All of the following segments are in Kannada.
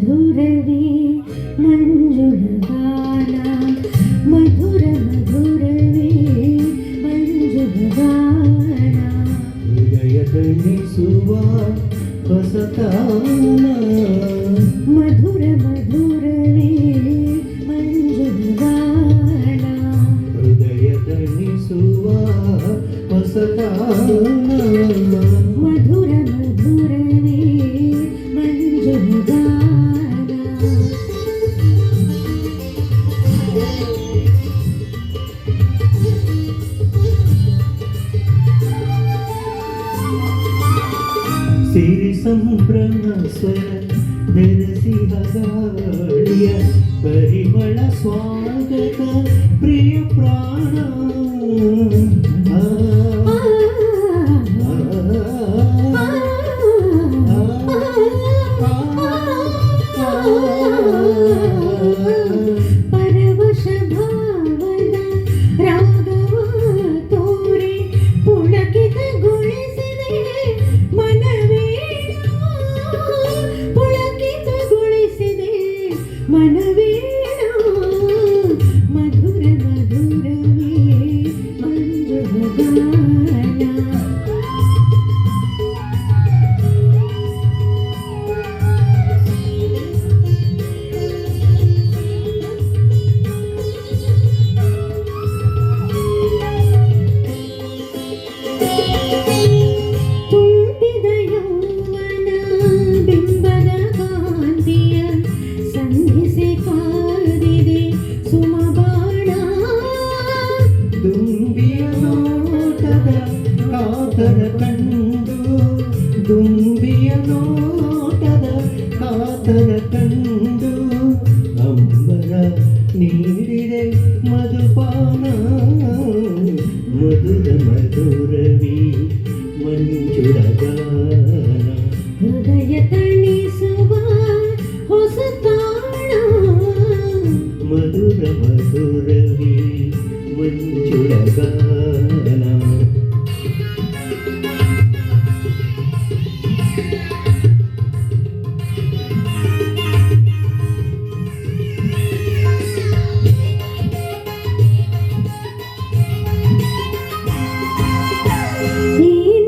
ಮಧುರವೇ ಮಂಜುಳಗಾನ ಮಧುರ ಮಧುರವೇ ಮಂಜುಳಗಾನ ಹೃದಯ ತಣಿಸುವ ಹೊಸತಾನ ಮಧುರ ಮಧುರವೇ ಮಂಜುಳಗಾನ ಹೃದಯ ತಣಿಸುವ ಹೊಸತಾನ ಮಧುರ ಮಧುರವೇ ಮಂಜುಳಗಾನ ಸಿರಿ ಸಂಭ್ರಮ ಸ್ವರ ಬೆರೆಸಿ ಹಗಾಳಿಯ ಪರಿಮಳ ಸ್ವಾಗತ ಪ್ರಿಯ ಪ್ರಾಣ ಪರವಶ ಭಾವದ ರಾಗವ ತೋರಿ ಪುಳಕಿತಗೊಳಿಸಿದೆ ಮನವೇಣ ಪುಳಕಿತಗೊಳಿಸಿದೆ ಮನವೇಣ ಮಧುರ ಮಧುರವೇ ಮಂಜುಳಗಾನ ತುಂಬಿದ ಯೌವನ ಬಿಂಬದ ಕಾಂತಿಯ ಸಂಧಿಸಿ ಕಾದಿದೆ ಸುಮಬಾಣ ದುಂಬಿಯ ನೋಟದ ಕಾತರ ಕಂಡು ದುಂಬಿಯ ನೋಟದ ಕಾತರ ಕಂಡು ಅಂಬರ ನೀಡಿದೆ ಮಧುಪಾನ ಮಧುರ ಮಧುರವೇ ಮಂಜುಳಗಾನ ಹೃದಯ ತಣಿಸುವ ಹೊಸ ತಾಣ ಮಧುರ ಮಧುರವೇ ಮಂಜುಳಗಾನ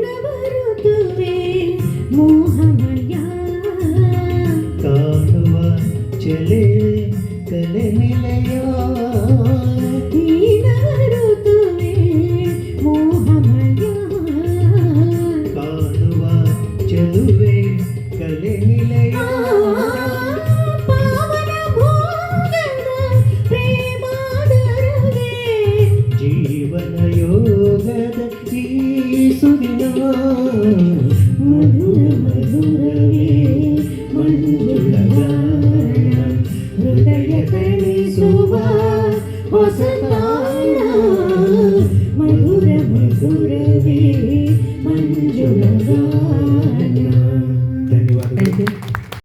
ನೀನವರುತ್ತುವೆ ಮೋಹಮಯ ಕಾಣುವ ಚೆಲೆ ಕಲೆ ನಿಲಯ ನೀನವರುತ್ತುವೆ ಮೋಹಮಯ ಕಾಣುವ ಚೆಲುವೆ ಕಲೆ ನಿಲಯ ಪಾವನ ಭೋಗದ ಪ್ರೇಮಾದರವೇ ಜೀವನ ಯೋಗದ ಈ ಸುದಿನ ಮಧುರ ಮಧುರವೇ ಮಂಜುಳಗಾನ ಹೃದಯ ತಣಿಸುವ ಹೊಸ ತಾಣ ಮಧುರ ಮಧುರವೇ